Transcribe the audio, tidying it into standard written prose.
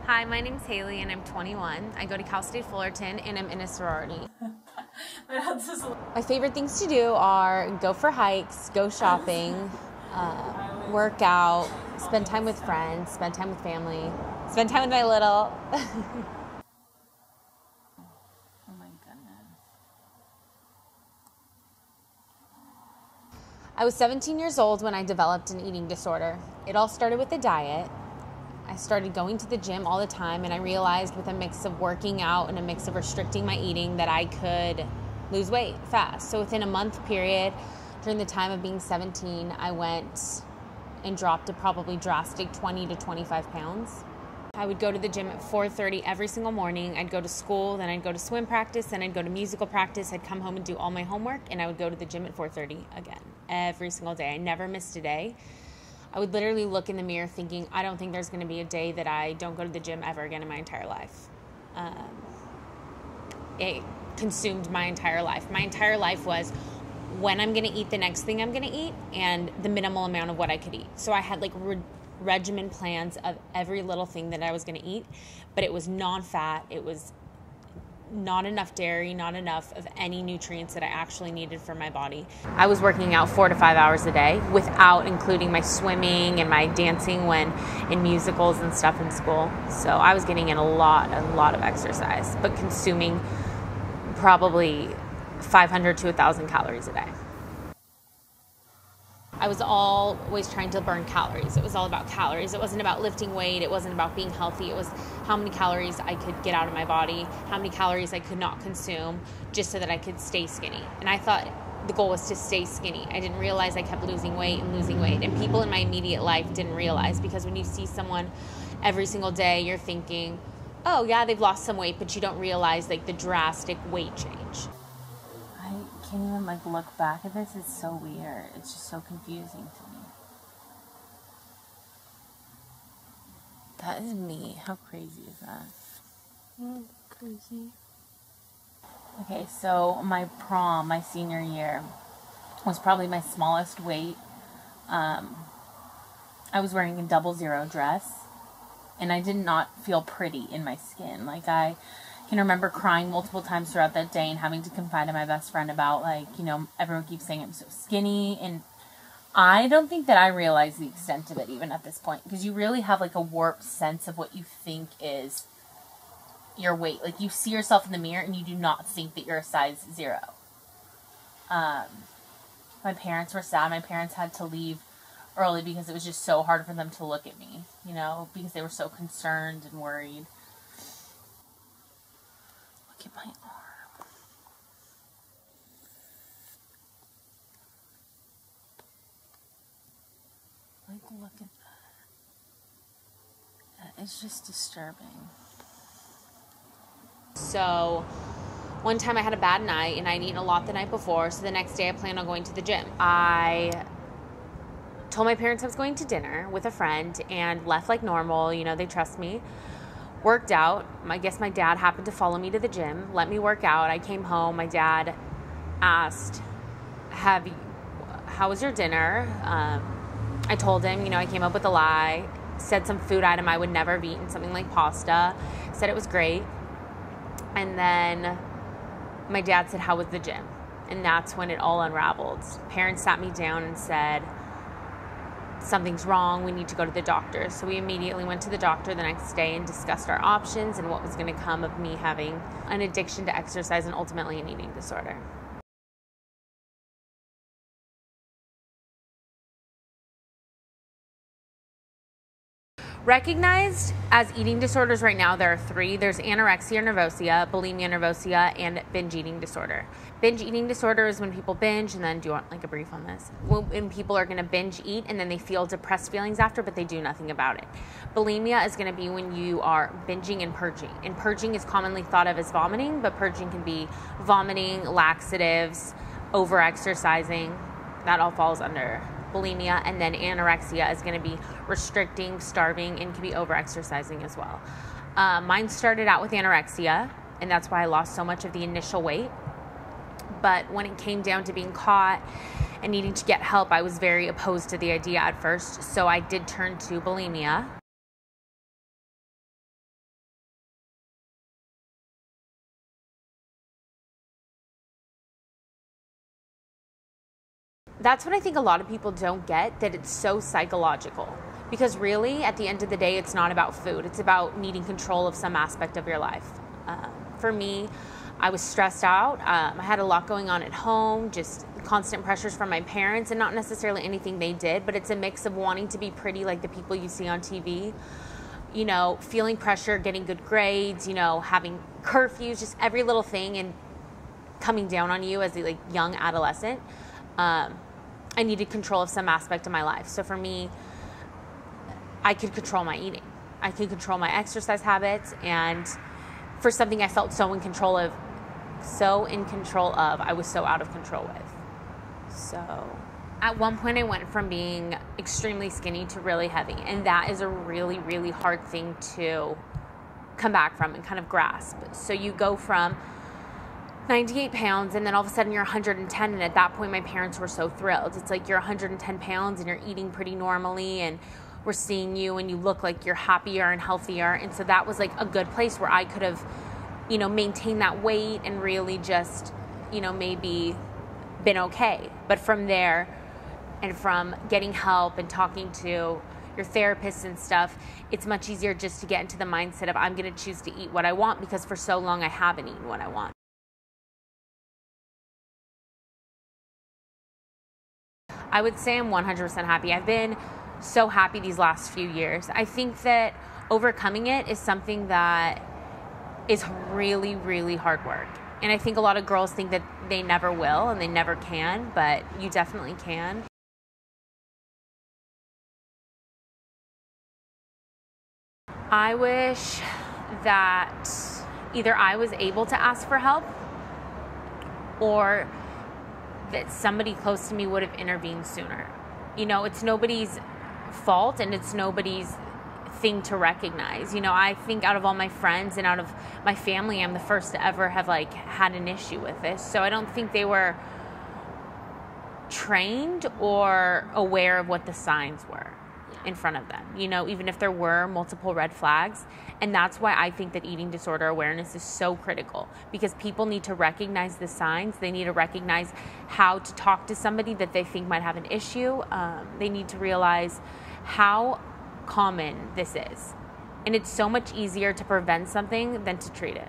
Hi, my name's Haley and I'm 21. I go to Cal State Fullerton and I'm in a sorority. My favorite things to do are go for hikes, go shopping, work out, spend time with friends, spend time with family, spend time with my little. Oh my goodness. I was 17 years old when I developed an eating disorder. It all started with a diet. I started going to the gym all the time, and I realized with a mix of working out and a mix of restricting my eating that I could lose weight fast. So within a month period, during the time of being 17, I went and dropped a probably drastic 20 to 25 pounds. I would go to the gym at 4:30 every single morning. I'd go to school, then I'd go to swim practice, then I'd go to musical practice. I'd come home and do all my homework, and I would go to the gym at 4:30 again, every single day. I never missed a day. I would literally look in the mirror thinking, I don't think there's going to be a day that I don't go to the gym ever again in my entire life. It consumed my entire life. My entire life was when I'm going to eat the next thing I'm going to eat and the minimal amount of what I could eat. So I had like regimen plans of every little thing that I was going to eat, but it was non-fat. It was not enough dairy, not enough of any nutrients that I actually needed for my body. I was working out 4 to 5 hours a day without including my swimming and my dancing when in musicals and stuff in school. So I was getting in a lot of exercise, but consuming probably 500 to 1,000 calories a day. I was always trying to burn calories. It was all about calories. It wasn't about lifting weight. It wasn't about being healthy. It was how many calories I could get out of my body, how many calories I could not consume just so that I could stay skinny. And I thought the goal was to stay skinny. I didn't realize I kept losing weight. And people in my immediate life didn't realize, because when you see someone every single day, you're thinking, oh yeah, they've lost some weight, but you don't realize like the drastic weight change. I can't even look back at this. It's so weird. It's just so confusing to me. That is me. How crazy is that? Oh, crazy. Okay, so my prom, my senior year, was probably my smallest weight. I was wearing a 00 dress, and I did not feel pretty in my skin. I can remember crying multiple times throughout that day and having to confide to my best friend about, everyone keeps saying I'm so skinny, and I don't think that I realized the extent of it even at this point, because you really have a warped sense of what you think is your weight. You see yourself in the mirror and you do not think that you're a size 0. My parents were sad. My parents had to leave early because it was just so hard for them to look at me, because they were so concerned and worried. Look at my arm. Look at that. It's just disturbing. So one time I had a bad night and I'd eaten a lot the night before, so the next day I planned on going to the gym. I told my parents I was going to dinner with a friend and left like normal. They trust me. Worked out. I guess my dad happened to follow me to the gym, let me work out. I came home. My dad asked, how was your dinner? I told him, I came up with a lie, said some food item I would never have eaten, something like pasta, said it was great. And then my dad said, how was the gym? And that's when it all unraveled. Parents sat me down and said, something's wrong, we need to go to the doctor. So we immediately went to the doctor the next day and discussed our options and what was going to come of me having an addiction to exercise and ultimately an eating disorder. Recognized as eating disorders right now, there are 3. There's anorexia nervosa, bulimia nervosa, and binge eating disorder. Binge eating disorder is when people binge, and then do you want a brief on this? When people are going to binge eat and then they feel depressed feelings after, but they do nothing about it. Bulimia is going to be when you are binging and purging. And purging is commonly thought of as vomiting, but purging can be vomiting, laxatives, over-exercising. That all falls under bulimia. And then anorexia is going to be restricting, starving, and can be over-exercising as well. Mine started out with anorexia, and that's why I lost so much of the initial weight. But when it came down to being caught and needing to get help, I was very opposed to the idea at first. So I did turn to bulimia. that's what I think a lot of people don't get, that it's so psychological. Because really, at the end of the day, it's not about food. It's about needing control of some aspect of your life. For me, I was stressed out. I had a lot going on at home, just constant pressures from my parents, and not necessarily anything they did, but it's a mix of wanting to be pretty like the people you see on TV, you know, feeling pressure, getting good grades, you know, having curfews, just every little thing, and coming down on you as a young adolescent. I needed control of some aspect of my life. So for me, I could control my eating. I could control my exercise habits, and for something I felt so in control of, I was so out of control with. So at one point I went from being extremely skinny to really heavy, and that is a really, really hard thing to come back from and kind of grasp. So you go from 98 pounds and then all of a sudden you're 110, and at that point my parents were so thrilled. It's like you're 110 pounds and you're eating pretty normally, and we're seeing you and you look like you're happier and healthier. And so that was like a good place where I could have, you know, maintained that weight and really just, you know, maybe been okay. But from there, and from getting help and talking to your therapist and stuff, it's much easier just to get into the mindset of I'm going to choose to eat what I want, because for so long I haven't eaten what I want. I would say I'm 100% happy. I've been so happy these last few years. I think that overcoming it is something that is really, really hard work. And I think a lot of girls think that they never will and they never can, but you definitely can. I wish that either I was able to ask for help, or that somebody close to me would have intervened sooner. You know, it's nobody's fault and it's nobody's thing to recognize. You know, I think out of all my friends and out of my family, I'm the first to ever have had an issue with this. So I don't think they were trained or aware of what the signs were in front of them, you know, even if there were multiple red flags. And that's why I think that eating disorder awareness is so critical, because people need to recognize the signs. They need to recognize how to talk to somebody that they think might have an issue. They need to realize how common this is. And it's so much easier to prevent something than to treat it.